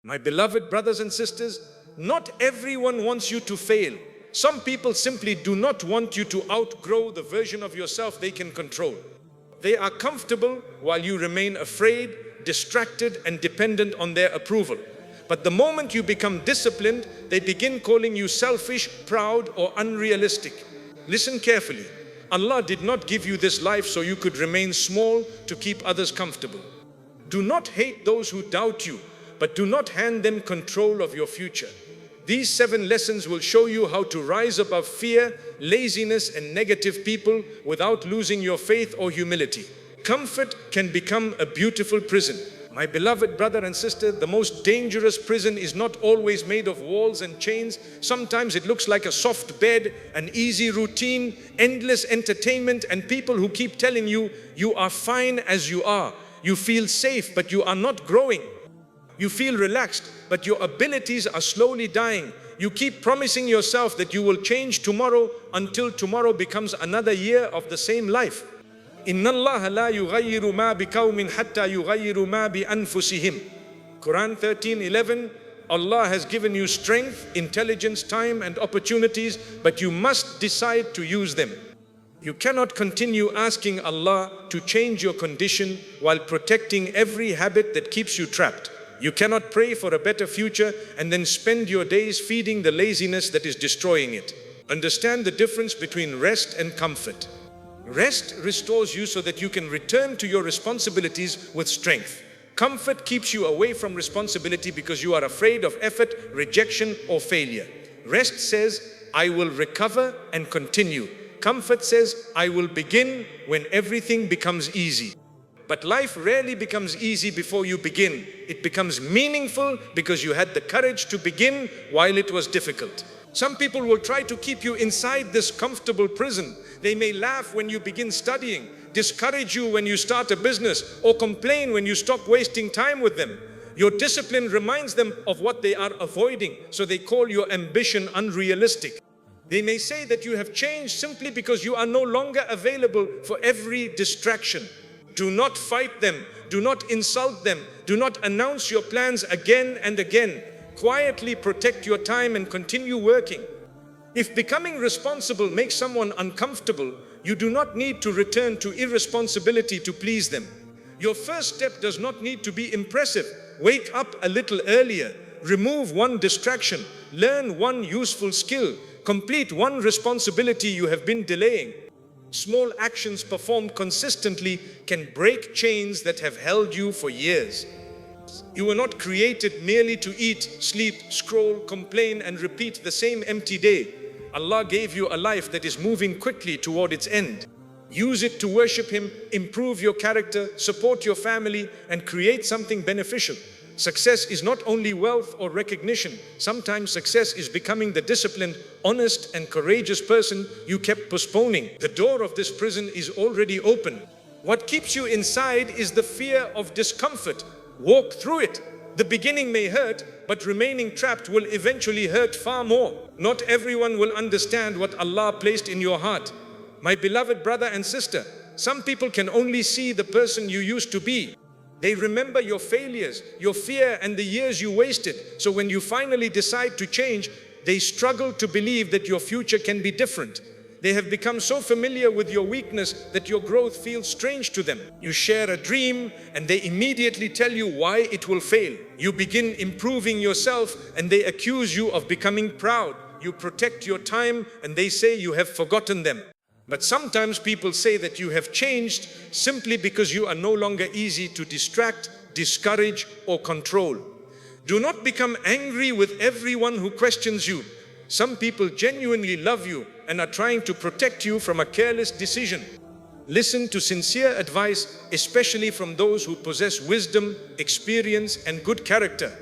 My beloved brothers and sisters, not everyone wants you to fail. Some people simply do not want you to outgrow the version of yourself they can control. They are comfortable while you remain afraid, distracted, and dependent on their approval. But the moment you become disciplined, they begin calling you selfish, proud, or unrealistic. Listen carefully. Allah did not give you this life so you could remain small to keep others comfortable. Do not hate those who doubt you, but do not hand them control of your future. These 7 lessons will show you how to rise above fear, laziness, and negative people without losing your faith or humility. Comfort can become a beautiful prison. My beloved brother and sister, the most dangerous prison is not always made of walls and chains. Sometimes it looks like a soft bed, an easy routine, endless entertainment, and people who keep telling you, you are fine as you are. You feel safe, but you are not growing. You feel relaxed, but your abilities are slowly dying. You keep promising yourself that you will change tomorrow until tomorrow becomes another year of the same life. Inna Allah la yughayyiru ma biqawmin hatta yughayyiru ma bi anfusihim. Quran 13:11. Allah has given you strength, intelligence, time, and opportunities, but you must decide to use them. You cannot continue asking Allah to change your condition while protecting every habit that keeps you trapped. You cannot pray for a better future and then spend your days feeding the laziness that is destroying it. Understand the difference between rest and comfort. Rest restores you so that you can return to your responsibilities with strength. Comfort keeps you away from responsibility because you are afraid of effort, rejection, or failure. Rest says, I will recover and continue. Comfort says, I will begin when everything becomes easy. But life rarely becomes easy before you begin. It becomes meaningful because you had the courage to begin while it was difficult. Some people will try to keep you inside this comfortable prison. They may laugh when you begin studying, discourage you when you start a business, or complain when you stop wasting time with them. Your discipline reminds them of what they are avoiding, so they call your ambition unrealistic. They may say that you have changed simply because you are no longer available for every distraction. Do not fight them. Do not insult them. Do not announce your plans again and again. Quietly protect your time and continue working. If becoming responsible makes someone uncomfortable, you do not need to return to irresponsibility to please them. Your first step does not need to be impressive. Wake up a little earlier. Remove one distraction. Learn one useful skill. Complete one responsibility you have been delaying. Small actions performed consistently can break chains that have held you for years. You were not created merely to eat, sleep, scroll, complain, and repeat the same empty day. Allah gave you a life that is moving quickly toward its end. Use it to worship Him, improve your character, support your family, and create something beneficial. Success is not only wealth or recognition. Sometimes success is becoming the disciplined, honest, and courageous person you kept postponing. The door of this prison is already open. What keeps you inside is the fear of discomfort. Walk through it. The beginning may hurt, but remaining trapped will eventually hurt far more. Not everyone will understand what Allah placed in your heart. My beloved brother and sister, some people can only see the person you used to be. They remember your failures, your fear, and the years you wasted. So when you finally decide to change, they struggle to believe that your future can be different. They have become so familiar with your weakness that your growth feels strange to them. You share a dream and they immediately tell you why it will fail. You begin improving yourself and they accuse you of becoming proud. You protect your time and they say you have forgotten them. But sometimes people say that you have changed simply because you are no longer easy to distract, discourage, or control. Do not become angry with everyone who questions you. Some people genuinely love you and are trying to protect you from a careless decision. Listen to sincere advice, especially from those who possess wisdom, experience, and good character.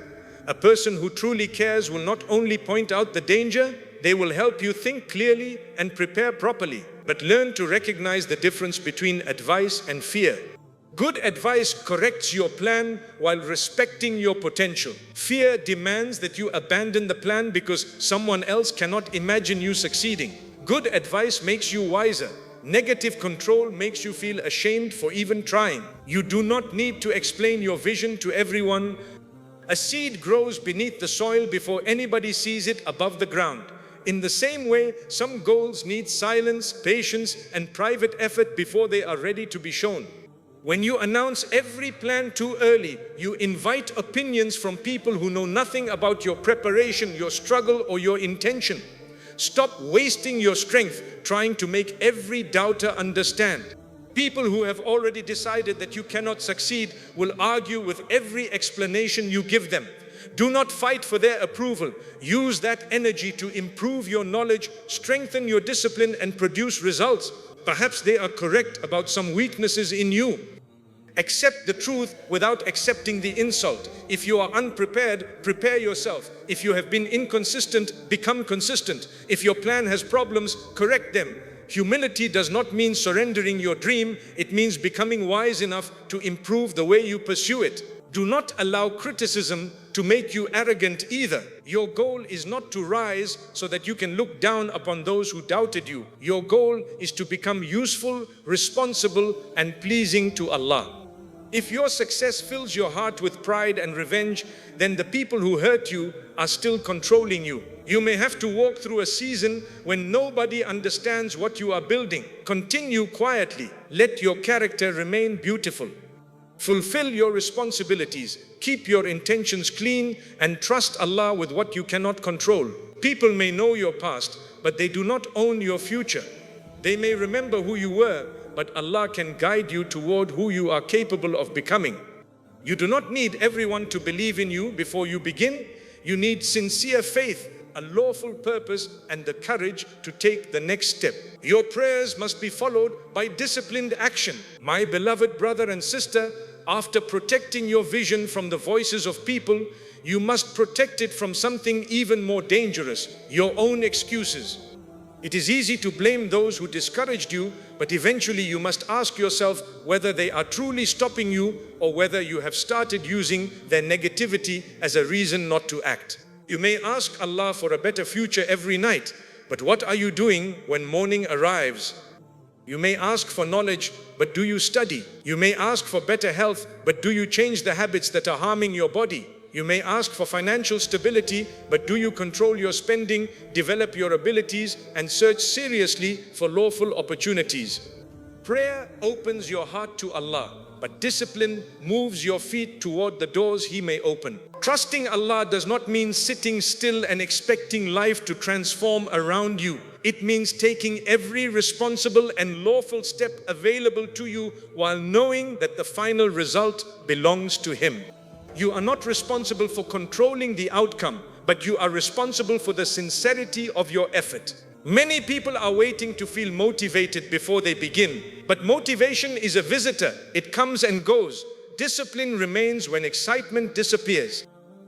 A person who truly cares will not only point out the danger, they will help you think clearly and prepare properly. But learn to recognize the difference between advice and fear. Good advice corrects your plan while respecting your potential. Fear demands that you abandon the plan because someone else cannot imagine you succeeding. Good advice makes you wiser. Negative control makes you feel ashamed for even trying. You do not need to explain your vision to everyone. A seed grows beneath the soil before anybody sees it above the ground. In the same way, some goals need silence, patience, and private effort before they are ready to be shown. When you announce every plan too early, you invite opinions from people who know nothing about your preparation, your struggle, or your intention. Stop wasting your strength trying to make every doubter understand. People who have already decided that you cannot succeed will argue with every explanation you give them. Do not fight for their approval. Use that energy to improve your knowledge, strengthen your discipline, and produce results. Perhaps they are correct about some weaknesses in you. Accept the truth without accepting the insult. If you are unprepared, prepare yourself. If you have been inconsistent, become consistent. If your plan has problems, correct them. Humility does not mean surrendering your dream. It means becoming wise enough to improve the way you pursue it. Do not allow criticism to make you arrogant either. Your goal is not to rise so that you can look down upon those who doubted you. Your goal is to become useful, responsible, and pleasing to Allah. If your success fills your heart with pride and revenge, then the people who hurt you are still controlling you. You may have to walk through a season when nobody understands what you are building. Continue quietly. Let your character remain beautiful. Fulfill your responsibilities. Keep your intentions clean and trust Allah with what you cannot control. People may know your past, but they do not own your future. They may remember who you were, but Allah can guide you toward who you are capable of becoming. You do not need everyone to believe in you before you begin. You need sincere faith, a lawful purpose, and the courage to take the next step. Your prayers must be followed by disciplined action. My beloved brother and sister, after protecting your vision from the voices of people, you must protect it from something even more dangerous, your own excuses. It is easy to blame those who discouraged you, but eventually you must ask yourself whether they are truly stopping you or whether you have started using their negativity as a reason not to act. You may ask Allah for a better future every night, but what are you doing when morning arrives? You may ask for knowledge, but do you study? You may ask for better health, but do you change the habits that are harming your body? You may ask for financial stability, but do you control your spending, develop your abilities, and search seriously for lawful opportunities? Prayer opens your heart to Allah, but discipline moves your feet toward the doors He may open. Trusting Allah does not mean sitting still and expecting life to transform around you. It means taking every responsible and lawful step available to you while knowing that the final result belongs to Him. You are not responsible for controlling the outcome, but you are responsible for the sincerity of your effort. Many people are waiting to feel motivated before they begin, but motivation is a visitor. It comes and goes. Discipline remains when excitement disappears.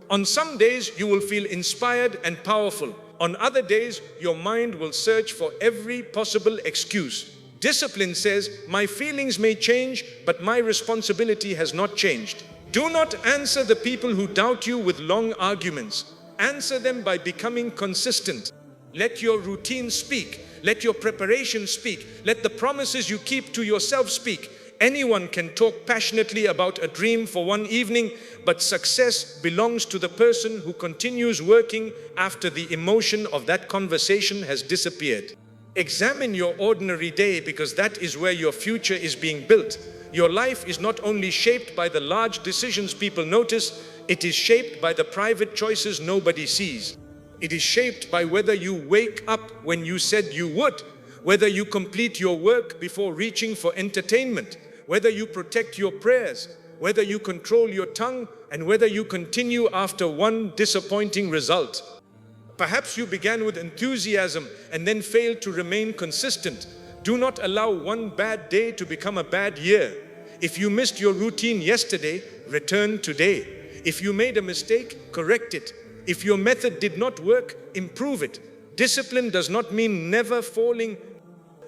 On some days, you will feel inspired and powerful. On other days, your mind will search for every possible excuse. Discipline says, my feelings may change, but my responsibility has not changed. Do not answer the people who doubt you with long arguments. Answer them by becoming consistent. Let your routine speak. Let your preparation speak. Let the promises you keep to yourself speak. Anyone can talk passionately about a dream for one evening, but success belongs to the person who continues working after the emotion of that conversation has disappeared. Examine your ordinary day, because that is where your future is being built. Your life is not only shaped by the large decisions people notice, it is shaped by the private choices nobody sees. It is shaped by whether you wake up when you said you would, whether you complete your work before reaching for entertainment, whether you protect your prayers, whether you control your tongue, and whether you continue after one disappointing result. Perhaps you began with enthusiasm and then failed to remain consistent. Do not allow one bad day to become a bad year. If you missed your routine yesterday, return today. If you made a mistake, correct it. If your method did not work, improve it. Discipline does not mean never falling.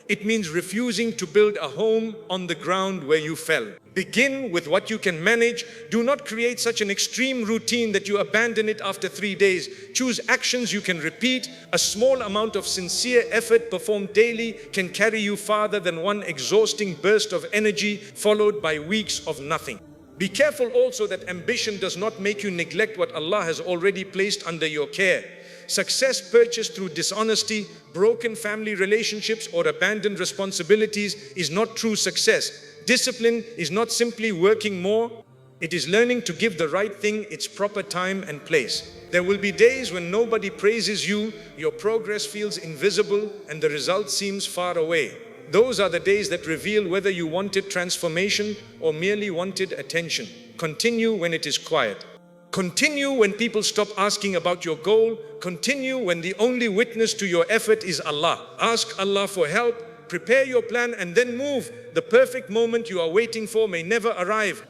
It means refusing to build a home on the ground where you fell. Begin with what you can manage. Do not create such an extreme routine that you abandon it after 3 days. Choose actions you can repeat. A small amount of sincere effort performed daily can carry you farther than one exhausting burst of energy followed by weeks of nothing. Be careful also that ambition does not make you neglect what Allah has already placed under your care. Success purchased through dishonesty, broken family relationships, or abandoned responsibilities is not true success. Discipline is not simply working more, it is learning to give the right thing its proper time and place. There will be days when nobody praises you, your progress feels invisible, and the result seems far away. Those are the days that reveal whether you wanted transformation or merely wanted attention. Continue when it is quiet. Continue when people stop asking about your goal. Continue when the only witness to your effort is Allah. Ask Allah for help, prepare your plan, and then move. The perfect moment you are waiting for may never arrive.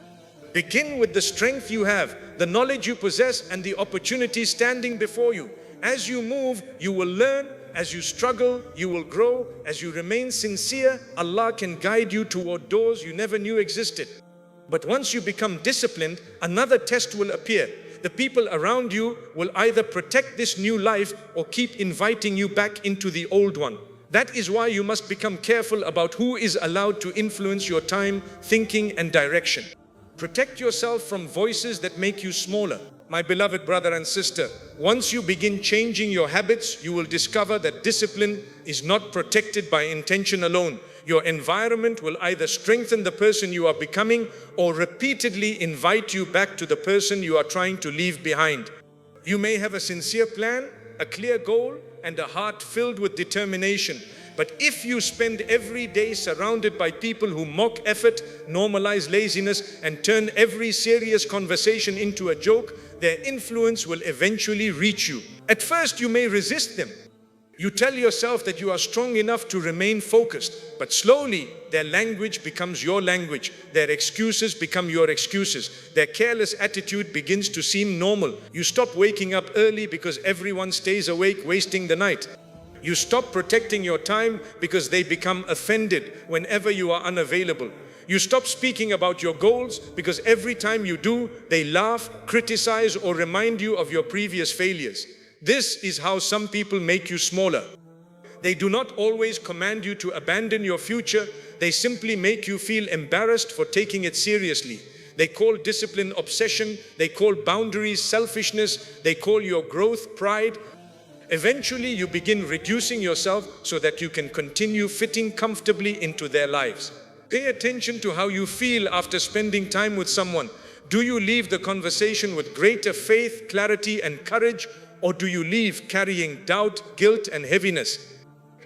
Begin with the strength you have, the knowledge you possess, and the opportunity standing before you. As you move, you will learn. As you struggle, you will grow. As you remain sincere, Allah can guide you toward doors you never knew existed. But once you become disciplined, another test will appear. The people around you will either protect this new life or keep inviting you back into the old one. That is why you must become careful about who is allowed to influence your time, thinking, and direction. Protect yourself from voices that make you smaller. My beloved brother and sister, once you begin changing your habits, you will discover that discipline is not protected by intention alone. Your environment will either strengthen the person you are becoming or repeatedly invite you back to the person you are trying to leave behind. You may have a sincere plan, a clear goal, and a heart filled with determination. But if you spend every day surrounded by people who mock effort, normalize laziness, and turn every serious conversation into a joke, their influence will eventually reach you. At first, you may resist them. You tell yourself that you are strong enough to remain focused, but slowly their language becomes your language. Their excuses become your excuses. Their careless attitude begins to seem normal. You stop waking up early because everyone stays awake, wasting the night. You stop protecting your time because they become offended whenever you are unavailable. You stop speaking about your goals because every time you do, they laugh, criticize, or remind you of your previous failures. This is how some people make you smaller. They do not always command you to abandon your future. They simply make you feel embarrassed for taking it seriously. They call discipline obsession. They call boundaries selfishness. They call your growth pride. Eventually, you begin reducing yourself so that you can continue fitting comfortably into their lives. Pay attention to how you feel after spending time with someone. Do you leave the conversation with greater faith, clarity, and courage, or do you leave carrying doubt, guilt, and heaviness?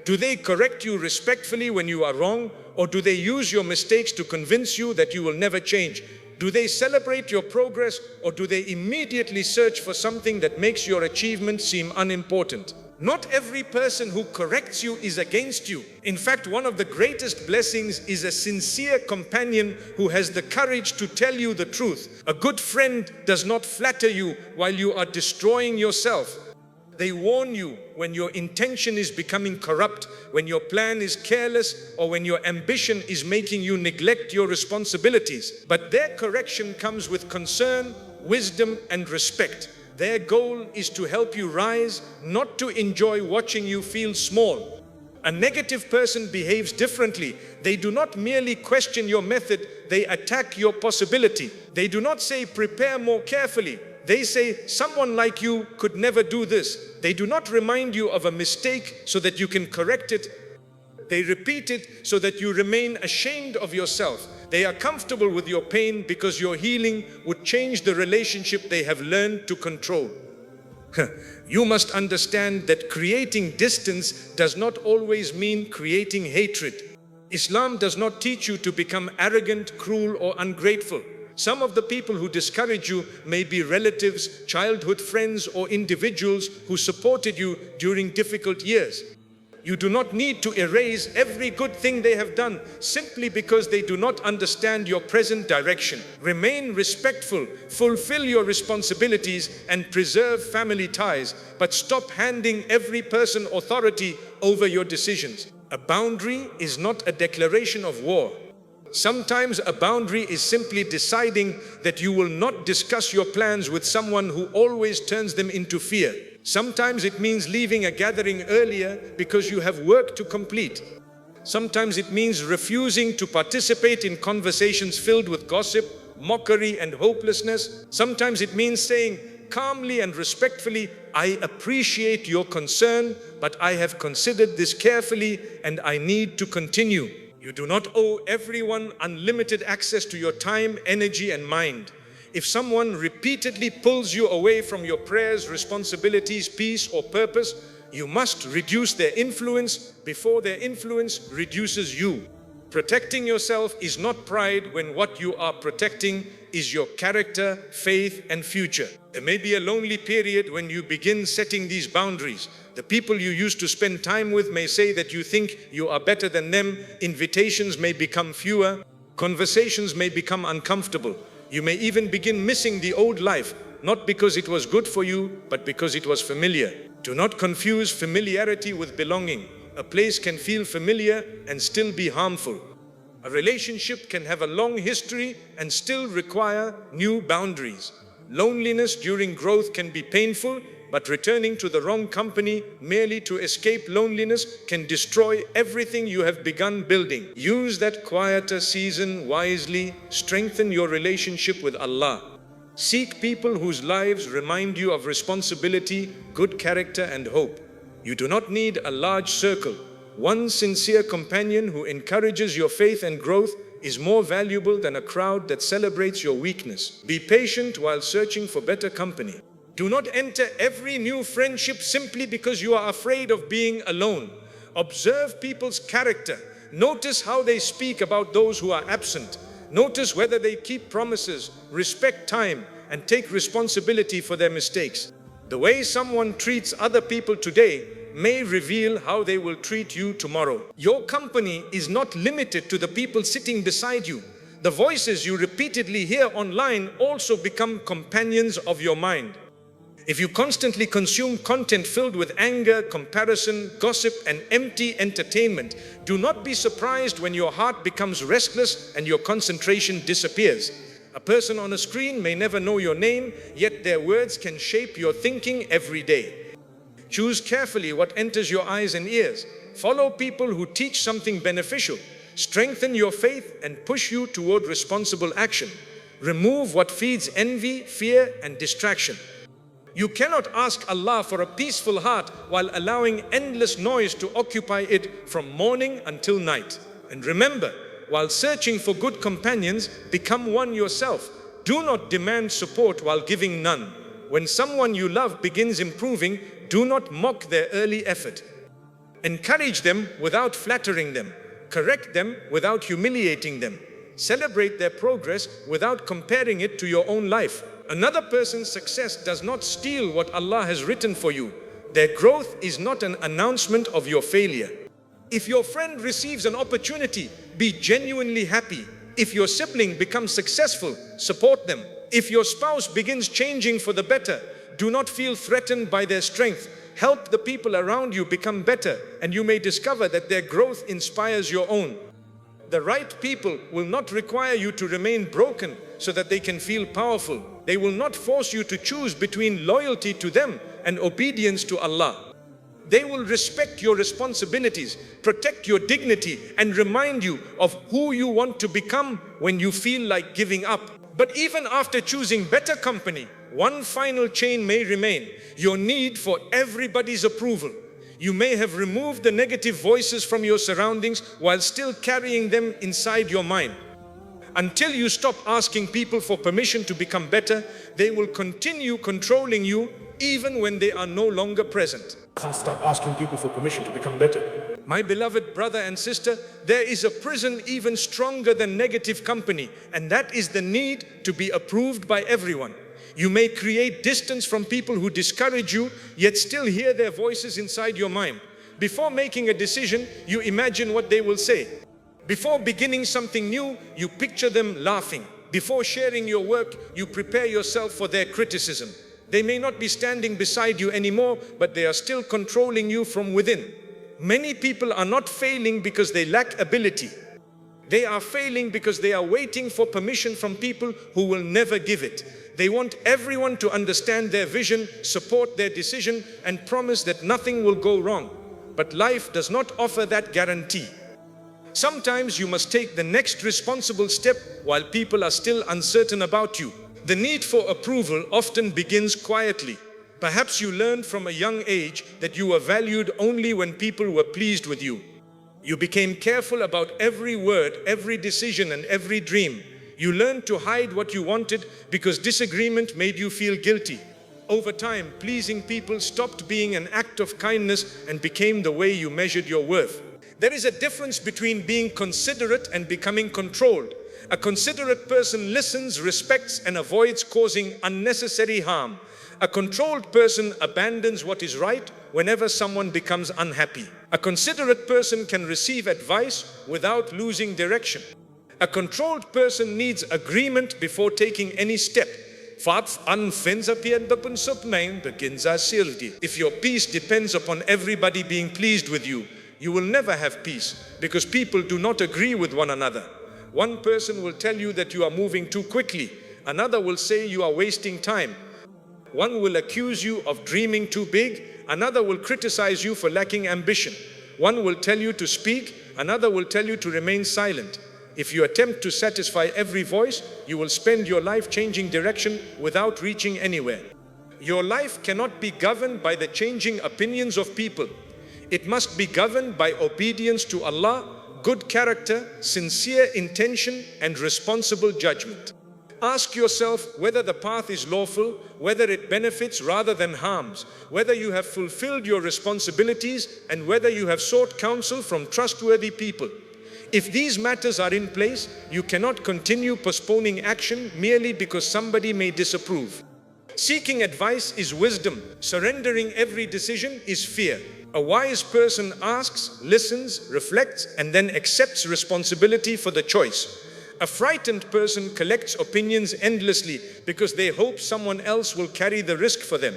Do they correct you respectfully when you are wrong, or do they use your mistakes to convince you that you will never change? Do they celebrate your progress, or do they immediately search for something that makes your achievement seem unimportant? Not every person who corrects you is against you. In fact, one of the greatest blessings is a sincere companion who has the courage to tell you the truth. A good friend does not flatter you while you are destroying yourself. They warn you when your intention is becoming corrupt, when your plan is careless, or when your ambition is making you neglect your responsibilities. But their correction comes with concern, wisdom, and respect. Their goal is to help you rise, not to enjoy watching you feel small. A negative person behaves differently. They do not merely question your method, they attack your possibility. They do not say, prepare more carefully. They say, someone like you could never do this. They do not remind you of a mistake so that you can correct it. They repeat it so that you remain ashamed of yourself. They are comfortable with your pain because your healing would change the relationship they have learned to control. You must understand that creating distance does not always mean creating hatred. Islam does not teach you to become arrogant, cruel, or ungrateful. Some of the people who discourage you may be relatives, childhood friends, or individuals who supported you during difficult years. You do not need to erase every good thing they have done simply because they do not understand your present direction. Remain respectful, fulfill your responsibilities, and preserve family ties, but stop handing every person authority over your decisions. A boundary is not a declaration of war. Sometimes a boundary is simply deciding that you will not discuss your plans with someone who always turns them into fear. Sometimes it means leaving a gathering earlier because you have work to complete. Sometimes it means refusing to participate in conversations filled with gossip, mockery and hopelessness. Sometimes it means saying calmly and respectfully, I appreciate your concern, but I have considered this carefully and I need to continue. You do not owe everyone unlimited access to your time, energy, and mind. If someone repeatedly pulls you away from your prayers, responsibilities, peace, or purpose, you must reduce their influence before their influence reduces you. Protecting yourself is not pride when what you are protecting is your character, faith, and future. There may be a lonely period when you begin setting these boundaries. The people you used to spend time with may say that you think you are better than them. Invitations may become fewer. Conversations may become uncomfortable. You may even begin missing the old life, not because it was good for you, but because it was familiar. Do not confuse familiarity with belonging. A place can feel familiar and still be harmful. A relationship can have a long history and still require new boundaries. Loneliness during growth can be painful, but returning to the wrong company merely to escape loneliness can destroy everything you have begun building. Use that quieter season wisely. Strengthen your relationship with Allah. Seek people whose lives remind you of responsibility, good character, and hope. You do not need a large circle. One sincere companion who encourages your faith and growth is more valuable than a crowd that celebrates your weakness. Be patient while searching for better company. Do not enter every new friendship simply because you are afraid of being alone. Observe people's character. Notice how they speak about those who are absent. Notice whether they keep promises, respect time, and take responsibility for their mistakes. The way someone treats other people today may reveal how they will treat you tomorrow. Your company is not limited to the people sitting beside you. The voices you repeatedly hear online also become companions of your mind. If you constantly consume content filled with anger, comparison, gossip, and empty entertainment, do not be surprised when your heart becomes restless and your concentration disappears. A person on a screen may never know your name, yet their words can shape your thinking every day. Choose carefully what enters your eyes and ears. Follow people who teach something beneficial, strengthen your faith, and push you toward responsible action. Remove what feeds envy, fear, and distraction. You cannot ask Allah for a peaceful heart while allowing endless noise to occupy it from morning until night. And remember, while searching for good companions, become one yourself. Do not demand support while giving none. When someone you love begins improving, do not mock their early effort. Encourage them without flattering them. Correct them without humiliating them. Celebrate their progress without comparing it to your own life. Another person's success does not steal what Allah has written for you. Their growth is not an announcement of your failure. If your friend receives an opportunity, be genuinely happy. If your sibling becomes successful, support them. If your spouse begins changing for the better, do not feel threatened by their strength. Help the people around you become better, and you may discover that their growth inspires your own. The right people will not require you to remain broken so that they can feel powerful. They will not force you to choose between loyalty to them and obedience to Allah. They will respect your responsibilities, protect your dignity, and remind you of who you want to become when you feel like giving up. But even after choosing better company, one final chain may remain: your need for everybody's approval. You may have removed the negative voices from your surroundings while still carrying them inside your mind. Until you stop asking people for permission to become better, they will continue controlling you even when they are no longer present. Stop asking people for permission to become better. My beloved brother and sister, there is a prison even stronger than negative company, and that is the need to be approved by everyone. You may create distance from people who discourage you, yet still hear their voices inside your mind. Before making a decision, you imagine what they will say. Before beginning something new, you picture them laughing. Before sharing your work, you prepare yourself for their criticism. They may not be standing beside you anymore, but they are still controlling you from within. Many people are not failing because they lack ability. They are failing because they are waiting for permission from people who will never give it. They want everyone to understand their vision, support their decision, and promise that nothing will go wrong. But life does not offer that guarantee. Sometimes you must take the next responsible step while people are still uncertain about you. The need for approval often begins quietly. Perhaps you learned from a young age that you were valued only when people were pleased with you. You became careful about every word, every decision, and every dream. You learned to hide what you wanted because disagreement made you feel guilty. Over time, pleasing people stopped being an act of kindness and became the way you measured your worth. There is a difference between being considerate and becoming controlled. A considerate person listens, respects, and avoids causing unnecessary harm. A controlled person abandons what is right whenever someone becomes unhappy. A considerate person can receive advice without losing direction. A controlled person needs agreement before taking any step. If your peace depends upon everybody being pleased with you, you will never have peace because people do not agree with one another. One person will tell you that you are moving too quickly. Another will say you are wasting time. One will accuse you of dreaming too big. Another will criticize you for lacking ambition. One will tell you to speak. Another will tell you to remain silent. If you attempt to satisfy every voice, you will spend your life changing direction without reaching anywhere. Your life cannot be governed by the changing opinions of people. It must be governed by obedience to Allah, good character, sincere intention, and responsible judgment. Ask yourself whether the path is lawful, whether it benefits rather than harms, whether you have fulfilled your responsibilities, and whether you have sought counsel from trustworthy people. If these matters are in place, you cannot continue postponing action merely because somebody may disapprove. Seeking advice is wisdom. Surrendering every decision is fear. A wise person asks, listens, reflects, and then accepts responsibility for the choice. A frightened person collects opinions endlessly because they hope someone else will carry the risk for them.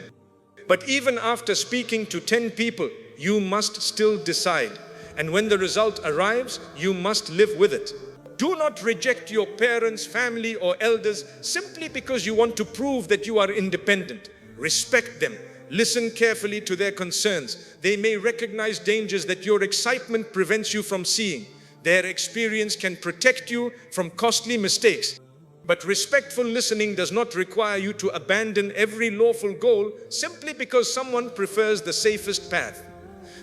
But even after speaking to 10 people, you must still decide. And when the result arrives, you must live with it. Do not reject your parents, family, or elders simply because you want to prove that you are independent. Respect them. Listen carefully to their concerns. They may recognize dangers that your excitement prevents you from seeing. Their experience can protect you from costly mistakes. But respectful listening does not require you to abandon every lawful goal simply because someone prefers the safest path.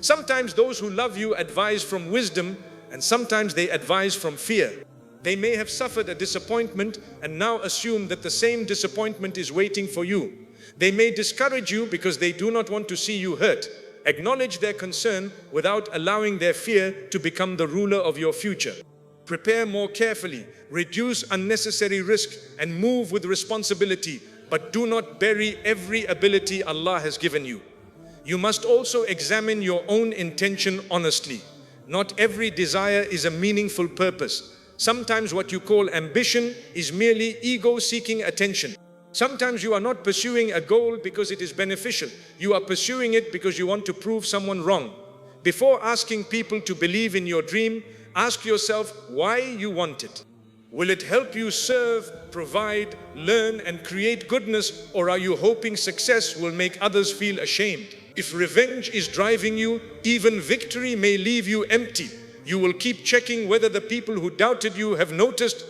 Sometimes those who love you advise from wisdom, and sometimes they advise from fear. They may have suffered a disappointment and now assume that the same disappointment is waiting for you. They may discourage you because they do not want to see you hurt. Acknowledge their concern without allowing their fear to become the ruler of your future. Prepare more carefully, reduce unnecessary risk, and move with responsibility, but do not bury every ability Allah has given you. You must also examine your own intention honestly. Not every desire is a meaningful purpose. Sometimes what you call ambition is merely ego seeking attention. Sometimes you are not pursuing a goal because it is beneficial. You are pursuing it because you want to prove someone wrong. Before asking people to believe in your dream, ask yourself why you want it. Will it help you serve, provide, learn, and create goodness, or are you hoping success will make others feel ashamed? If revenge is driving you, even victory may leave you empty. You will keep checking whether the people who doubted you have noticed.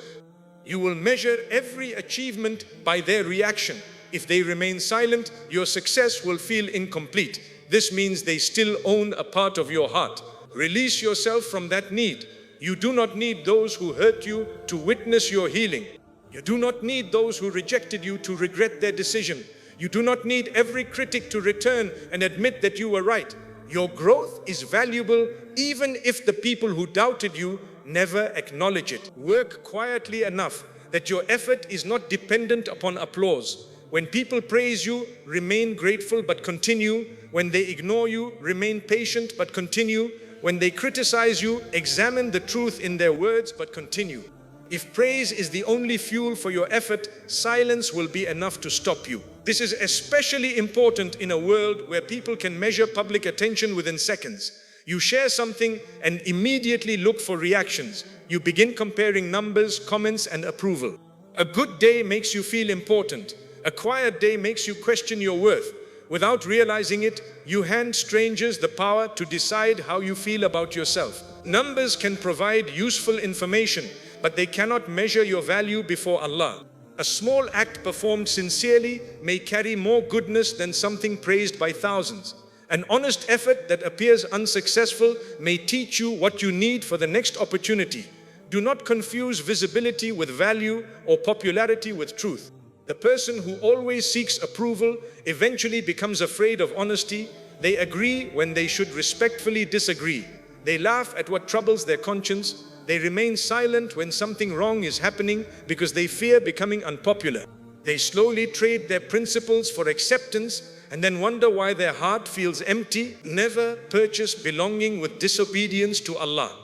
You will measure every achievement by their reaction. If they remain silent, your success will feel incomplete. This means they still own a part of your heart. Release yourself from that need. You do not need those who hurt you to witness your healing. You do not need those who rejected you to regret their decision. You do not need every critic to return and admit that you were right. Your growth is valuable even if the people who doubted you never acknowledge it. Work quietly enough that your effort is not dependent upon applause. When people praise you, remain grateful but continue. When they ignore you, remain patient but continue. When they criticize you, examine the truth in their words but continue. If praise is the only fuel for your effort, silence will be enough to stop you. This is especially important in a world where people can measure public attention within seconds. You share something and immediately look for reactions. You begin comparing numbers, comments, and approval. A good day makes you feel important. A quiet day makes you question your worth. Without realizing it, you hand strangers the power to decide how you feel about yourself. Numbers can provide useful information, but they cannot measure your value before Allah. A small act performed sincerely may carry more goodness than something praised by thousands. An honest effort that appears unsuccessful may teach you what you need for the next opportunity. Do not confuse visibility with value or popularity with truth. The person who always seeks approval eventually becomes afraid of honesty. They agree when they should respectfully disagree. They laugh at what troubles their conscience. They remain silent when something wrong is happening because they fear becoming unpopular. They slowly trade their principles for acceptance and then wonder why their heart feels empty. Never purchase belonging with disobedience to Allah.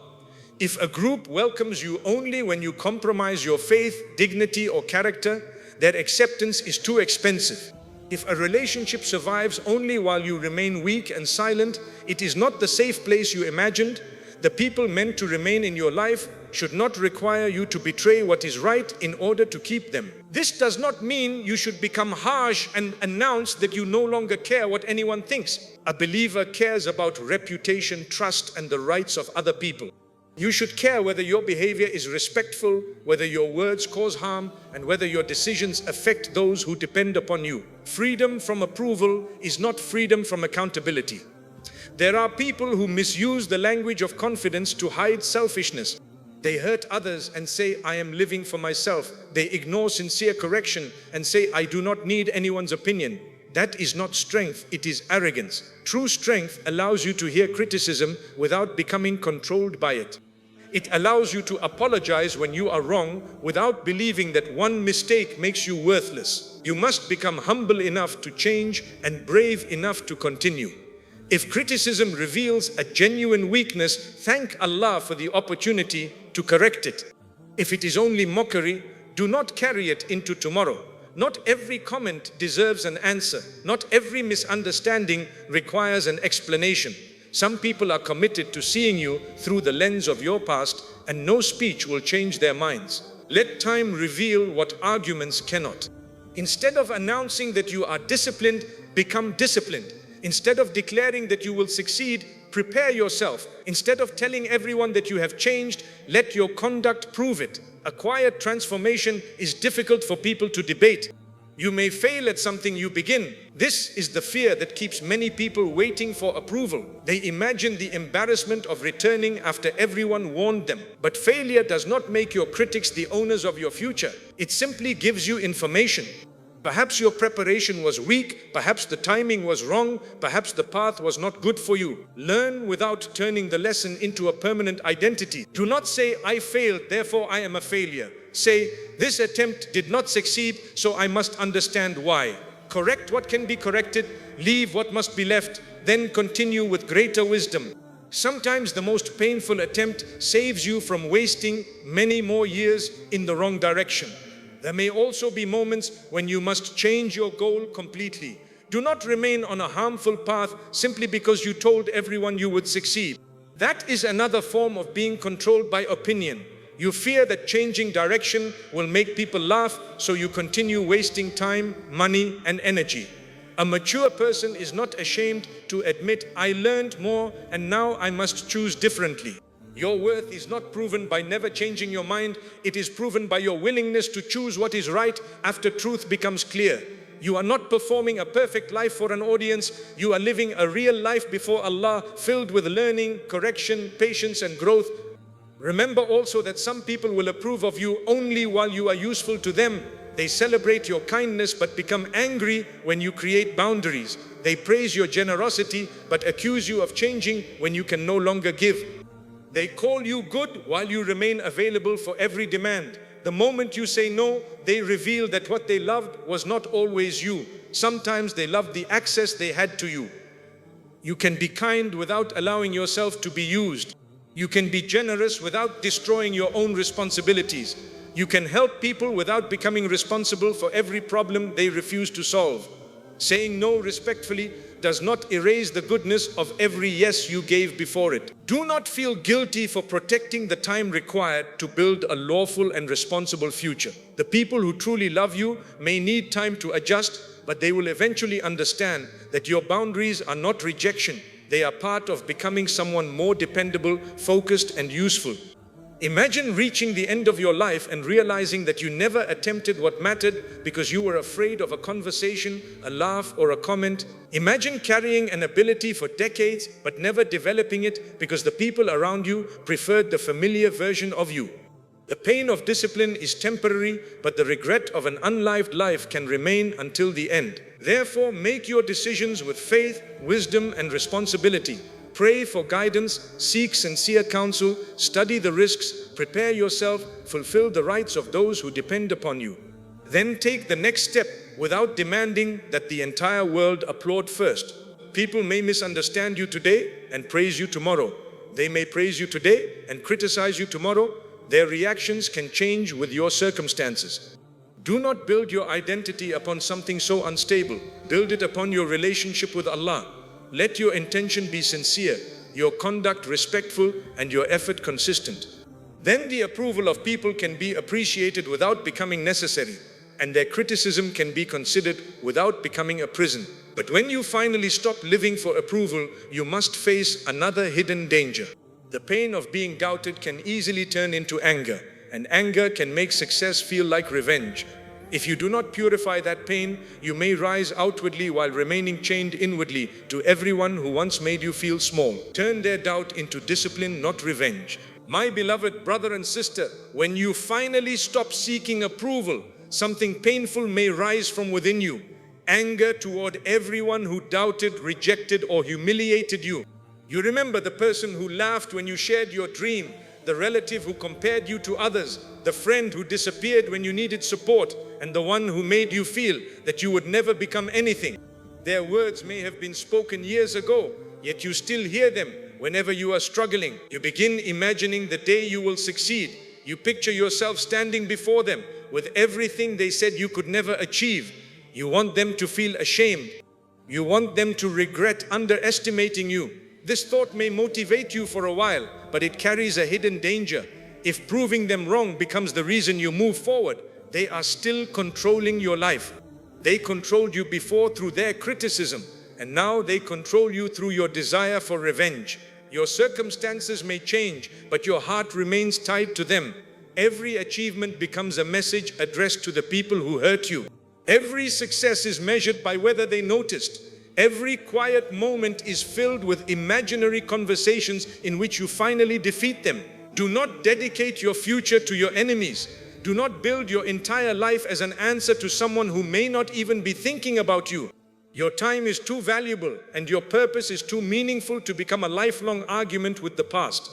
If a group welcomes you only when you compromise your faith, dignity, or character, their acceptance is too expensive. If a relationship survives only while you remain weak and silent, it is not the safe place you imagined. The people meant to remain in your life should not require you to betray what is right in order to keep them. This does not mean you should become harsh and announce that you no longer care what anyone thinks. A believer cares about reputation, trust, and the rights of other people. You should care whether your behavior is respectful, whether your words cause harm, and whether your decisions affect those who depend upon you. Freedom from approval is not freedom from accountability. There are people who misuse the language of confidence to hide selfishness. They hurt others and say, I am living for myself. They ignore sincere correction and say, I do not need anyone's opinion. That is not strength, it is arrogance. True strength allows you to hear criticism without becoming controlled by it. It allows you to apologize when you are wrong without believing that one mistake makes you worthless. You must become humble enough to change and brave enough to continue. If criticism reveals a genuine weakness, thank Allah for the opportunity to correct it. If it is only mockery, do not carry it into tomorrow. Not every comment deserves an answer. Not every misunderstanding requires an explanation. Some people are committed to seeing you through the lens of your past, and no speech will change their minds. Let time reveal what arguments cannot. Instead of announcing that you are disciplined, become disciplined. Instead of declaring that you will succeed, prepare yourself. Instead of telling everyone that you have changed, let your conduct prove it. A quiet transformation is difficult for people to debate. You may fail at something you begin. This is the fear that keeps many people waiting for approval. They imagine the embarrassment of returning after everyone warned them. But failure does not make your critics the owners of your future. It simply gives you information. Perhaps your preparation was weak, perhaps the timing was wrong, perhaps the path was not good for you. Learn without turning the lesson into a permanent identity. Do not say, I failed, therefore I am a failure. Say, this attempt did not succeed, so I must understand why. Correct what can be corrected, leave what must be left, then continue with greater wisdom. Sometimes the most painful attempt saves you from wasting many more years in the wrong direction. There may also be moments when you must change your goal completely. Do not remain on a harmful path simply because you told everyone you would succeed. That is another form of being controlled by opinion. You fear that changing direction will make people laugh, so you continue wasting time, money, and energy. A mature person is not ashamed to admit, I learned more and now I must choose differently. Your worth is not proven by never changing your mind. It is proven by your willingness to choose what is right after truth becomes clear. You are not performing a perfect life for an audience. You are living a real life before Allah, filled with learning, correction, patience, and growth. Remember also that some people will approve of you only while you are useful to them. They celebrate your kindness but become angry when you create boundaries. They praise your generosity but accuse you of changing when you can no longer give. They call you good while you remain available for every demand. The moment you say no, they reveal that what they loved was not always you. Sometimes they loved the access they had to you. You can be kind without allowing yourself to be used. You can be generous without destroying your own responsibilities. You can help people without becoming responsible for every problem they refuse to solve. Saying no respectfully does not erase the goodness of every yes you gave before it. Do not feel guilty for protecting the time required to build a lawful and responsible future. The people who truly love you may need time to adjust, but they will eventually understand that your boundaries are not rejection. They are part of becoming someone more dependable, focused, and useful. Imagine reaching the end of your life and realizing that you never attempted what mattered because you were afraid of a conversation, a laugh, or a comment. Imagine carrying an ability for decades but never developing it because the people around you preferred the familiar version of you. The pain of discipline is temporary, but the regret of an unlived life can remain until the end. Therefore, make your decisions with faith, wisdom, and responsibility. Pray for guidance, seek sincere counsel, study the risks, prepare yourself, fulfill the rights of those who depend upon you. Then take the next step without demanding that the entire world applaud first. People may misunderstand you today and praise you tomorrow. They may praise you today and criticize you tomorrow. Their reactions can change with your circumstances. Do not build your identity upon something so unstable. Build it upon your relationship with Allah. Let your intention be sincere, your conduct respectful, and your effort consistent. Then the approval of people can be appreciated without becoming necessary, and their criticism can be considered without becoming a prison. But when you finally stop living for approval, you must face another hidden danger. The pain of being doubted can easily turn into anger, and anger can make success feel like revenge. If you do not purify that pain, you may rise outwardly while remaining chained inwardly to everyone who once made you feel small. Turn their doubt into discipline, not revenge. My beloved brother and sister, when you finally stop seeking approval, something painful may rise from within you. Anger toward everyone who doubted, rejected, or humiliated you. You remember the person who laughed when you shared your dream, the relative who compared you to others, the friend who disappeared when you needed support, and the one who made you feel that you would never become anything. Their words may have been spoken years ago, yet you still hear them whenever you are struggling. You begin imagining the day you will succeed. You picture yourself standing before them with everything they said you could never achieve. You want them to feel ashamed. You want them to regret underestimating you. This thought may motivate you for a while, but it carries a hidden danger. If proving them wrong becomes the reason you move forward, they are still controlling your life. They controlled you before through their criticism, and now they control you through your desire for revenge. Your circumstances may change, but your heart remains tied to them. Every achievement becomes a message addressed to the people who hurt you. Every success is measured by whether they noticed. Every quiet moment is filled with imaginary conversations in which you finally defeat them. Do not dedicate your future to your enemies. Do not build your entire life as an answer to someone who may not even be thinking about you. Your time is too valuable and your purpose is too meaningful to become a lifelong argument with the past.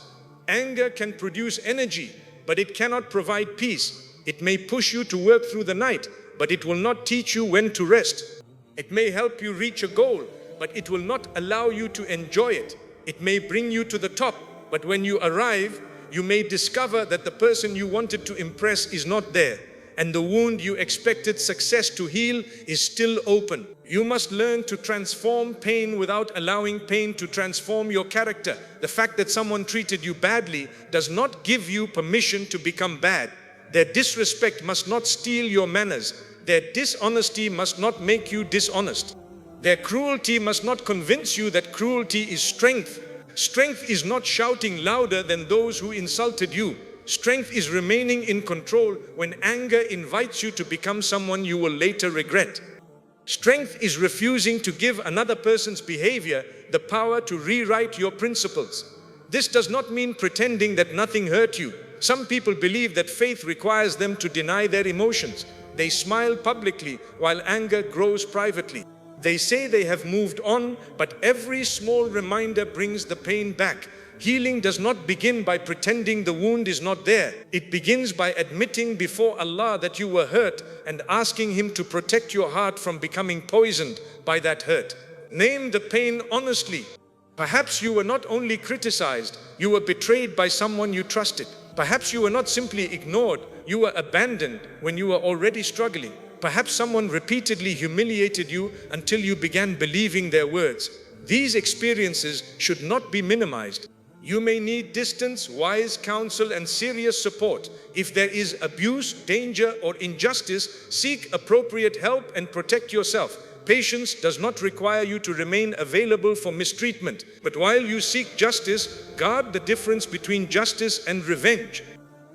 Anger can produce energy, but it cannot provide peace. It may push you to work through the night, but it will not teach you when to rest. It may help you reach a goal, but it will not allow you to enjoy it. It may bring you to the top, but when you arrive, you may discover that the person you wanted to impress is not there, and the wound you expected success to heal is still open. You must learn to transform pain without allowing pain to transform your character. The fact that someone treated you badly does not give you permission to become bad. Their disrespect must not steal your manners. Their dishonesty must not make you dishonest. Their cruelty must not convince you that cruelty is strength. Strength is not shouting louder than those who insulted you. Strength is remaining in control when anger invites you to become someone you will later regret. Strength is refusing to give another person's behavior the power to rewrite your principles. This does not mean pretending that nothing hurt you. Some people believe that faith requires them to deny their emotions. They smile publicly while anger grows privately. They say they have moved on, but every small reminder brings the pain back. Healing does not begin by pretending the wound is not there. It begins by admitting before Allah that you were hurt and asking Him to protect your heart from becoming poisoned by that hurt. Name the pain honestly. Perhaps you were not only criticized, you were betrayed by someone you trusted. Perhaps you were not simply ignored, you were abandoned when you were already struggling. Perhaps someone repeatedly humiliated you until you began believing their words. These experiences should not be minimized. You may need distance, wise counsel, and serious support. If there is abuse, danger, or injustice, seek appropriate help and protect yourself. Patience does not require you to remain available for mistreatment. But while you seek justice, guard the difference between justice and revenge.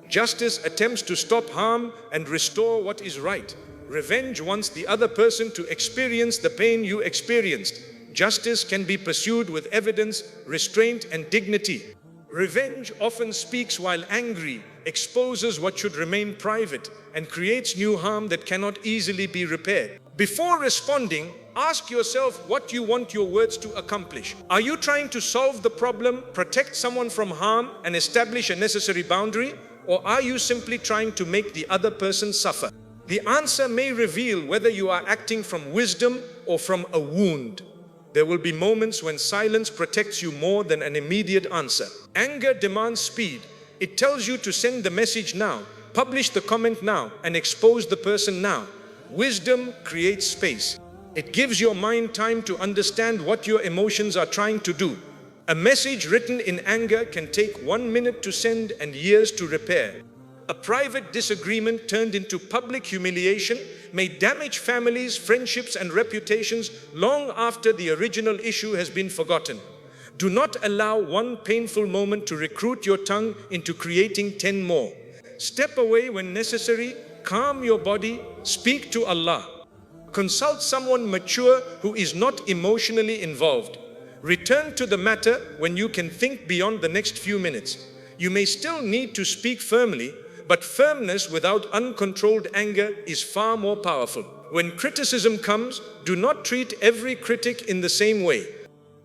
Justice attempts to stop harm and restore what is right. Revenge wants the other person to experience the pain you experienced. Justice can be pursued with evidence, restraint, and dignity. Revenge often speaks while angry, exposes what should remain private, and creates new harm that cannot easily be repaired. Before responding, ask yourself what you want your words to accomplish. Are you trying to solve the problem, protect someone from harm, and establish a necessary boundary? Or are you simply trying to make the other person suffer? The answer may reveal whether you are acting from wisdom or from a wound. There will be moments when silence protects you more than an immediate answer. Anger demands speed. It tells you to send the message now, publish the comment now, and expose the person now. Wisdom creates space. It gives your mind time to understand what your emotions are trying to do. A message written in anger can take 1 minute to send and years to repair. A private disagreement turned into public humiliation may damage families, friendships, and reputations long after the original issue has been forgotten. Do not allow one painful moment to recruit your tongue into creating 10 more. Step away when necessary, calm your body, speak to Allah. Consult someone mature who is not emotionally involved. Return to the matter when you can think beyond the next few minutes. You may still need to speak firmly, but firmness without uncontrolled anger is far more powerful. When criticism comes, do not treat every critic in the same way.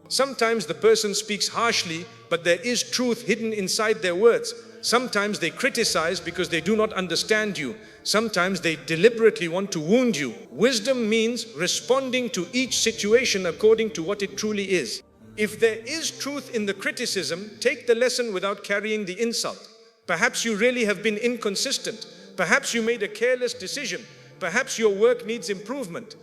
Sometimes the person speaks harshly, but there is truth hidden inside their words. Sometimes they criticize because they do not understand you. Sometimes they deliberately want to wound you. Wisdom means responding to each situation according to what it truly is. If there is truth in the criticism, take the lesson without carrying the insult. Perhaps you really have been inconsistent. Perhaps you made a careless decision. Perhaps your work needs improvement.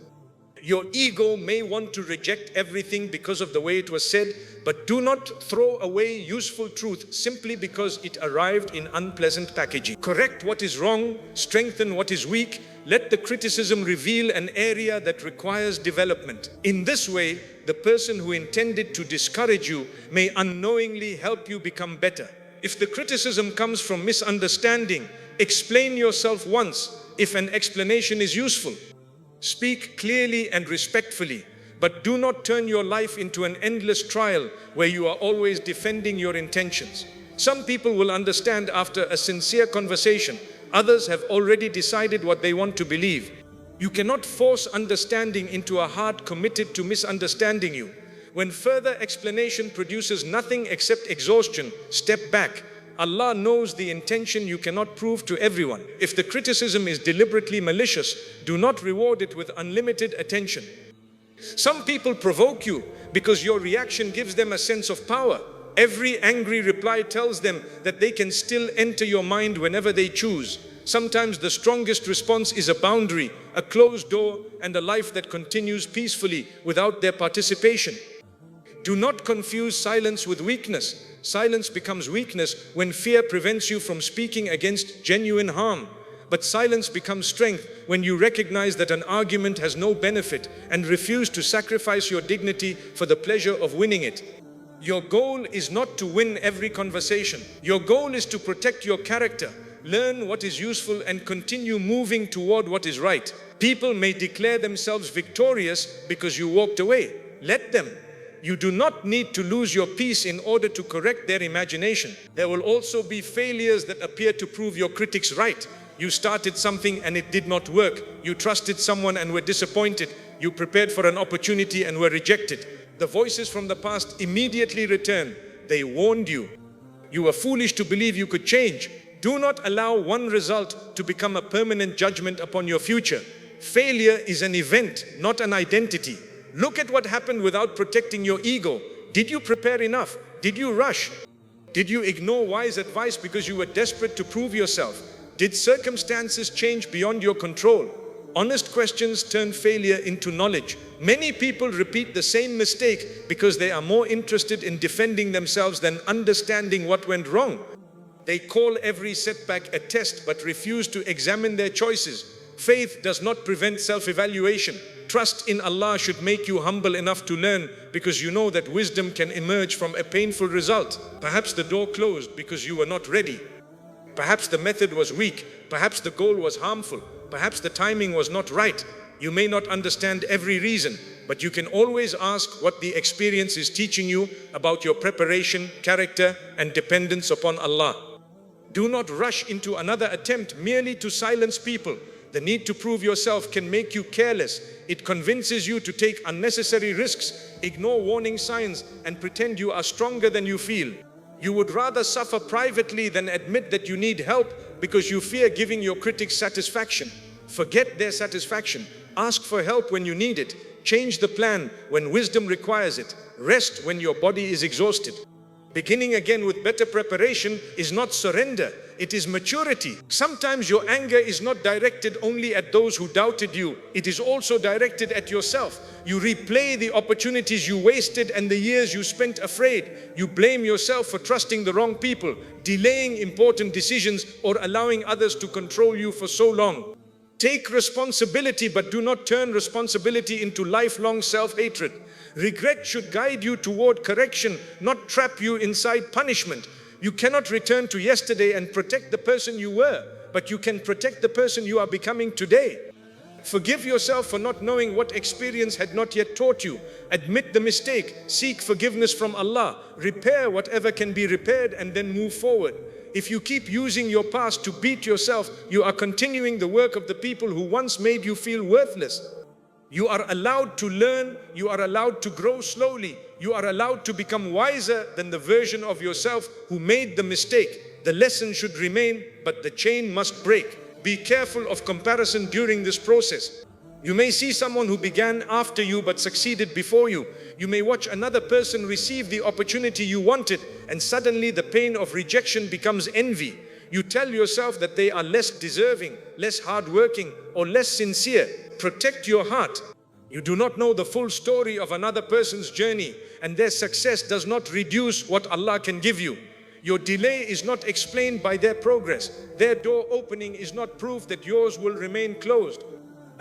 Your ego may want to reject everything because of the way it was said, but do not throw away useful truth simply because it arrived in unpleasant packaging. Correct what is wrong, strengthen what is weak. Let the criticism reveal an area that requires development. In this way, the person who intended to discourage you may unknowingly help you become better. If the criticism comes from misunderstanding, explain yourself once if an explanation is useful. Speak clearly and respectfully, but do not turn your life into an endless trial where you are always defending your intentions. Some people will understand after a sincere conversation. Others have already decided what they want to believe. You cannot force understanding into a heart committed to misunderstanding you. When further explanation produces nothing except exhaustion, step back. Allah knows the intention you cannot prove to everyone. If the criticism is deliberately malicious, do not reward it with unlimited attention. Some people provoke you because your reaction gives them a sense of power. Every angry reply tells them that they can still enter your mind whenever they choose. Sometimes the strongest response is a boundary, a closed door, and a life that continues peacefully without their participation. Do not confuse silence with weakness. Silence becomes weakness when fear prevents you from speaking against genuine harm. But silence becomes strength when you recognize that an argument has no benefit and refuse to sacrifice your dignity for the pleasure of winning it. Your goal is not to win every conversation. Your goal is to protect your character, learn what is useful, and continue moving toward what is right. People may declare themselves victorious because you walked away. Let them. You do not need to lose your peace in order to correct their imagination. There will also be failures that appear to prove your critics right. You started something and it did not work. You trusted someone and were disappointed. You prepared for an opportunity and were rejected. The voices from the past immediately return. They warned you. You were foolish to believe you could change. Do not allow one result to become a permanent judgment upon your future. Failure is an event, not an identity. Look at what happened without protecting your ego. Did you prepare enough? Did you rush? Did you ignore wise advice because you were desperate to prove yourself? Did circumstances change beyond your control? Honest questions turn failure into knowledge. Many people repeat the same mistake because they are more interested in defending themselves than understanding what went wrong. They call every setback a test but refuse to examine their choices. Faith does not prevent self-evaluation. Trust in Allah should make you humble enough to learn, because you know that wisdom can emerge from a painful result. Perhaps the door closed because you were not ready. Perhaps the method was weak. Perhaps the goal was harmful. Perhaps the timing was not right. You may not understand every reason, but you can always ask what the experience is teaching you about your preparation, character, and dependence upon Allah. Do not rush into another attempt merely to silence people. The need to prove yourself can make you careless. It convinces you to take unnecessary risks, ignore warning signs, and pretend you are stronger than you feel. You would rather suffer privately than admit that you need help because you fear giving your critics satisfaction. Forget their satisfaction. Ask for help when you need it. Change the plan when wisdom requires it. Rest when your body is exhausted. Beginning again with better preparation is not surrender, it is maturity. Sometimes your anger is not directed only at those who doubted you, it is also directed at yourself. You replay the opportunities you wasted and the years you spent afraid. You blame yourself for trusting the wrong people, delaying important decisions, or allowing others to control you for so long. Take responsibility, but do not turn responsibility into lifelong self-hatred. Regret should guide you toward correction, not trap you inside punishment. You cannot return to yesterday and protect the person you were, but you can protect the person you are becoming today. Forgive yourself for not knowing what experience had not yet taught you. Admit the mistake, seek forgiveness from Allah, repair whatever can be repaired, and then move forward. If you keep using your past to beat yourself, you are continuing the work of the people who once made you feel worthless. You are allowed to learn, you are allowed to grow slowly, you are allowed to become wiser than the version of yourself who made the mistake. The lesson should remain, but the chain must break. Be careful of comparison during this process. You may see someone who began after you but succeeded before you. You may watch another person receive the opportunity you wanted, and suddenly the pain of rejection becomes envy. You tell yourself that they are less deserving, less hardworking, or less sincere. Protect your heart. You do not know the full story of another person's journey, and their success does not reduce what Allah can give you. Your delay is not explained by their progress. Their door opening is not proof that yours will remain closed.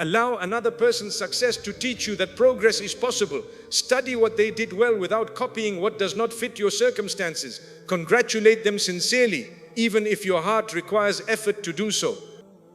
Allow another person's success to teach you that progress is possible. Study what they did well without copying what does not fit your circumstances. Congratulate them sincerely, even if your heart requires effort to do so.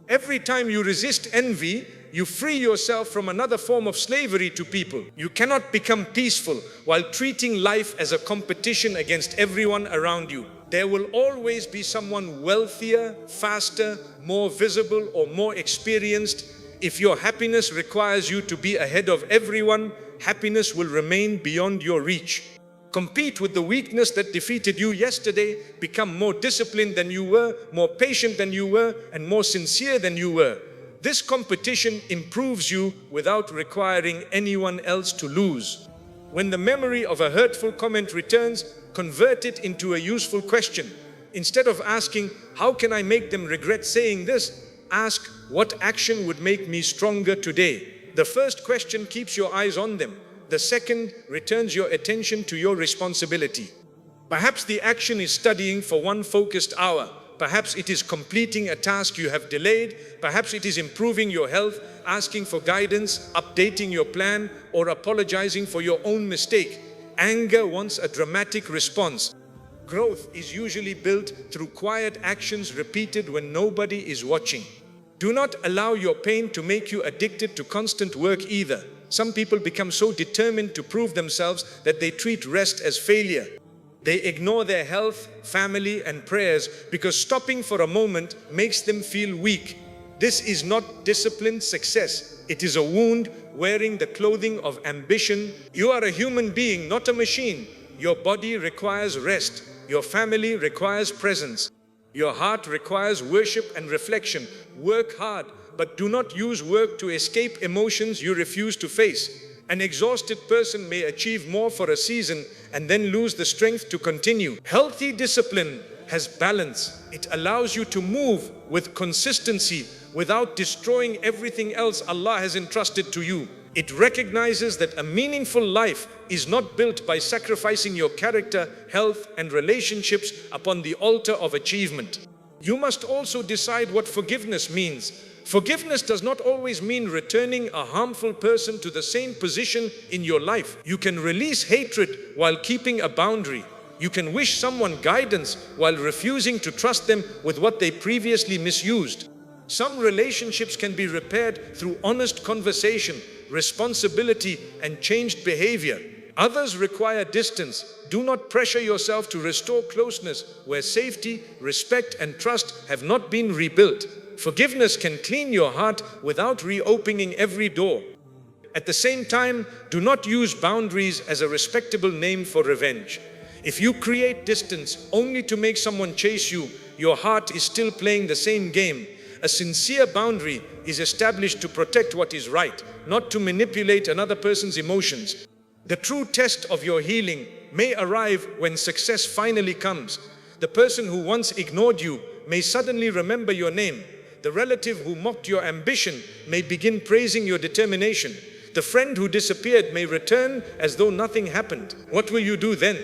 Every time you resist envy, you free yourself from another form of slavery to people. You cannot become peaceful while treating life as a competition against everyone around you. There will always be someone wealthier, faster, more visible, or more experienced. If your happiness requires you to be ahead of everyone, happiness will remain beyond your reach. Compete with the weakness that defeated you yesterday. Become more disciplined than you were, more patient than you were, and more sincere than you were. This competition improves you without requiring anyone else to lose. When the memory of a hurtful comment returns, convert it into a useful question. Instead of asking, "How can I make them regret saying this?" ask, "What action would make me stronger today?" The first question keeps your eyes on them. The second returns your attention to your responsibility. Perhaps the action is studying for one focused hour. Perhaps it is completing a task you have delayed. Perhaps it is improving your health, asking for guidance, updating your plan, or apologizing for your own mistake. Anger wants a dramatic response. Growth is usually built through quiet actions repeated when nobody is watching. Do not allow your pain to make you addicted to constant work either. Some people become so determined to prove themselves that they treat rest as failure. They ignore their health, family, and prayers because stopping for a moment makes them feel weak. This is not disciplined success. It is a wound wearing the clothing of ambition. You are a human being, not a machine. Your body requires rest. Your family requires presence. Your heart requires worship and reflection. Work hard, but do not use work to escape emotions you refuse to face. An exhausted person may achieve more for a season and then lose the strength to continue. Healthy discipline has balance. It allows you to move with consistency without destroying everything else Allah has entrusted to you. It recognizes that a meaningful life is not built by sacrificing your character, health, and relationships upon the altar of achievement. You must also decide what forgiveness means. Forgiveness does not always mean returning a harmful person to the same position in your life. You can release hatred while keeping a boundary. You can wish someone guidance while refusing to trust them with what they previously misused. Some relationships can be repaired through honest conversation, responsibility, and changed behavior. Others require distance. Do not pressure yourself to restore closeness where safety, respect, and trust have not been rebuilt. Forgiveness can clean your heart without reopening every door. At the same time, do not use boundaries as a respectable name for revenge. If you create distance only to make someone chase you, your heart is still playing the same game. A sincere boundary is established to protect what is right, not to manipulate another person's emotions. The true test of your healing may arrive when success finally comes. The person who once ignored you may suddenly remember your name. The relative who mocked your ambition may begin praising your determination. The friend who disappeared may return as though nothing happened. What will you do then?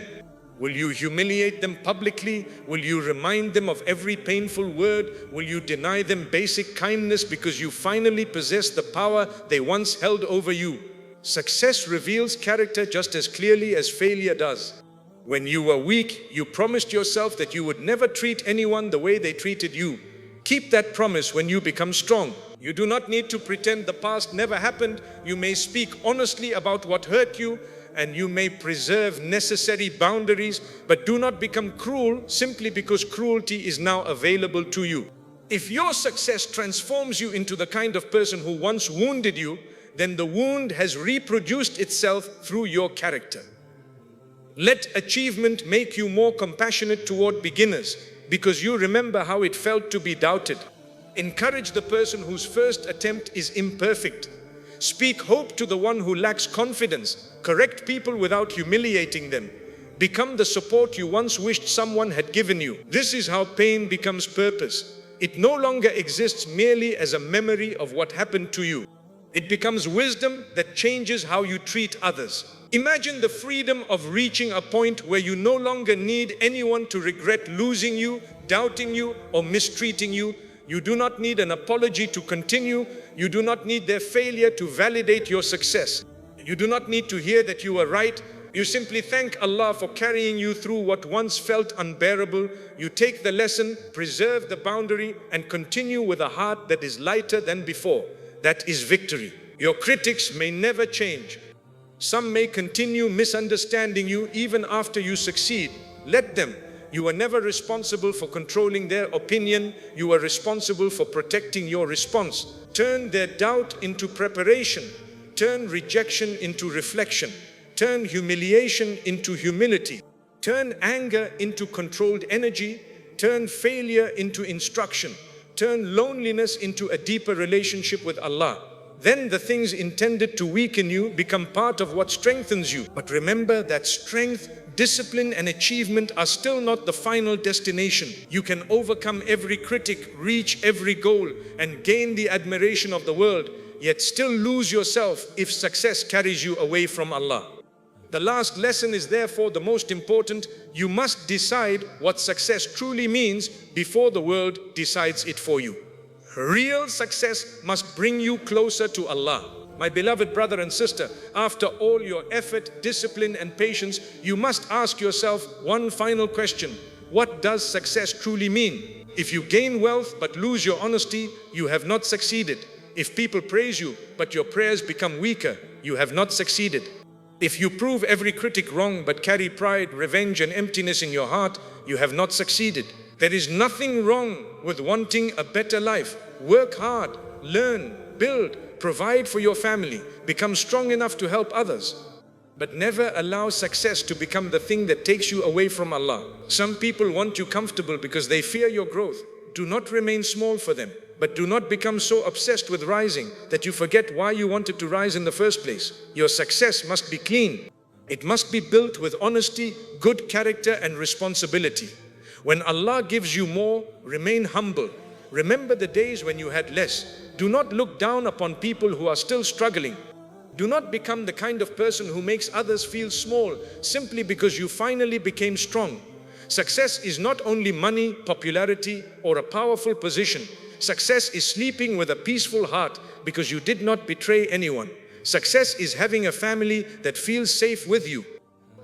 Will you humiliate them publicly? Will you remind them of every painful word? Will you deny them basic kindness because you finally possess the power they once held over you? Success reveals character just as clearly as failure does. When you were weak, you promised yourself that you would never treat anyone the way they treated you. Keep that promise when you become strong. You do not need to pretend the past never happened. You may speak honestly about what hurt you, and you may preserve necessary boundaries, but do not become cruel simply because cruelty is now available to you. If your success transforms you into the kind of person who once wounded you, then the wound has reproduced itself through your character. Let achievement make you more compassionate toward beginners, because you remember how it felt to be doubted. Encourage the person whose first attempt is imperfect. Speak hope to the one who lacks confidence. Correct people without humiliating them. Become the support you once wished someone had given you. This is how pain becomes purpose. It no longer exists merely as a memory of what happened to you. It becomes wisdom that changes how you treat others. Imagine the freedom of reaching a point where you no longer need anyone to regret losing you, doubting you, or mistreating you. You do not need an apology to continue. You do not need their failure to validate your success. You do not need to hear that you were right. You simply thank Allah for carrying you through what once felt unbearable. You take the lesson, preserve the boundary, and continue with a heart that is lighter than before. That is victory. Your critics may never change. Some may continue misunderstanding you even after you succeed. Let them. You were never responsible for controlling their opinion. You were responsible for protecting your response. Turn their doubt into preparation. Turn rejection into reflection. Turn humiliation into humility. Turn anger into controlled energy. Turn failure into instruction. Turn loneliness into a deeper relationship with Allah. Then the things intended to weaken you become part of what strengthens you. But remember that strength, discipline, and achievement are still not the final destination. You can overcome every critic, reach every goal, and gain the admiration of the world, yet still lose yourself if success carries you away from Allah. The last lesson is therefore the most important. You must decide what success truly means before the world decides it for you. Real success must bring you closer to Allah. My beloved brother and sister, after all your effort, discipline, and patience, you must ask yourself one final question. What does success truly mean? If you gain wealth but lose your honesty, you have not succeeded. If people praise you but your prayers become weaker, you have not succeeded. If you prove every critic wrong but carry pride, revenge, and emptiness in your heart, you have not succeeded. There is nothing wrong with wanting a better life. Work hard, learn, build, provide for your family, become strong enough to help others. But never allow success to become the thing that takes you away from Allah. Some people want you comfortable because they fear your growth. Do not remain small for them, but do not become so obsessed with rising that you forget why you wanted to rise in the first place. Your success must be clean. It must be built with honesty, good character, and responsibility. When Allah gives you more, remain humble. Remember the days when you had less. Do not look down upon people who are still struggling. Do not become the kind of person who makes others feel small simply because you finally became strong. Success is not only money, popularity, or a powerful position. Success is sleeping with a peaceful heart because you did not betray anyone. Success is having a family that feels safe with you.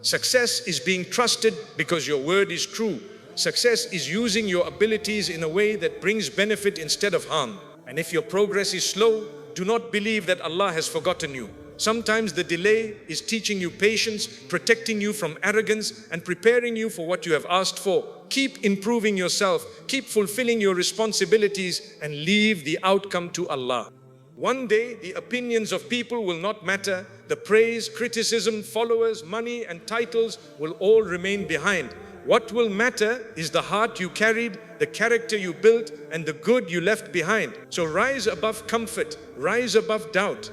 Success is being trusted because your word is true. Success is using your abilities in a way that brings benefit instead of harm. And if your progress is slow, do not believe that Allah has forgotten you. Sometimes the delay is teaching you patience, protecting you from arrogance, and preparing you for what you have asked for. Keep improving yourself, keep fulfilling your responsibilities, and leave the outcome to Allah. One day, the opinions of people will not matter. The praise, criticism, followers, money, and titles will all remain behind. What will matter is the heart you carried, the character you built, and the good you left behind. So rise above comfort, rise above doubt,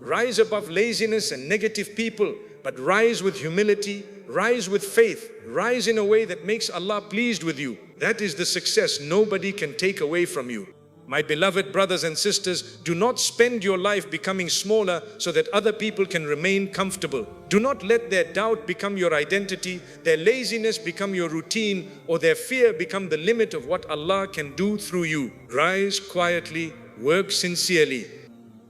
rise above laziness and negative people, but rise with humility, rise with faith, rise in a way that makes Allah pleased with you. That is the success nobody can take away from you. My beloved brothers and sisters, do not spend your life becoming smaller so that other people can remain comfortable. Do not let their doubt become your identity, their laziness become your routine, or their fear become the limit of what Allah can do through you. Rise quietly, work sincerely.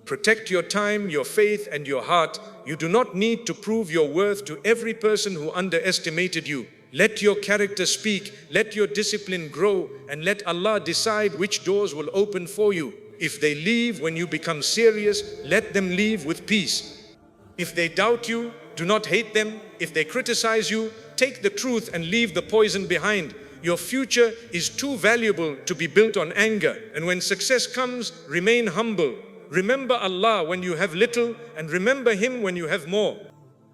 Protect your time, your faith, and your heart. You do not need to prove your worth to every person who underestimated you. Let your character speak, let your discipline grow, and let Allah decide which doors will open for you. If they leave when you become serious, let them leave with peace. If they doubt you, do not hate them. If they criticize you, take the truth and leave the poison behind. Your future is too valuable to be built on anger. And when success comes, remain humble. Remember Allah when you have little, and remember Him when you have more.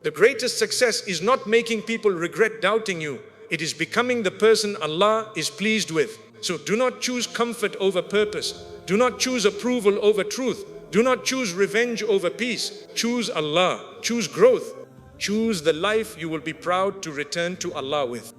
The greatest success is not making people regret doubting you. It is becoming the person Allah is pleased with. So do not choose comfort over purpose. Do not choose approval over truth. Do not choose revenge over peace. Choose Allah. Choose growth. Choose the life you will be proud to return to Allah with.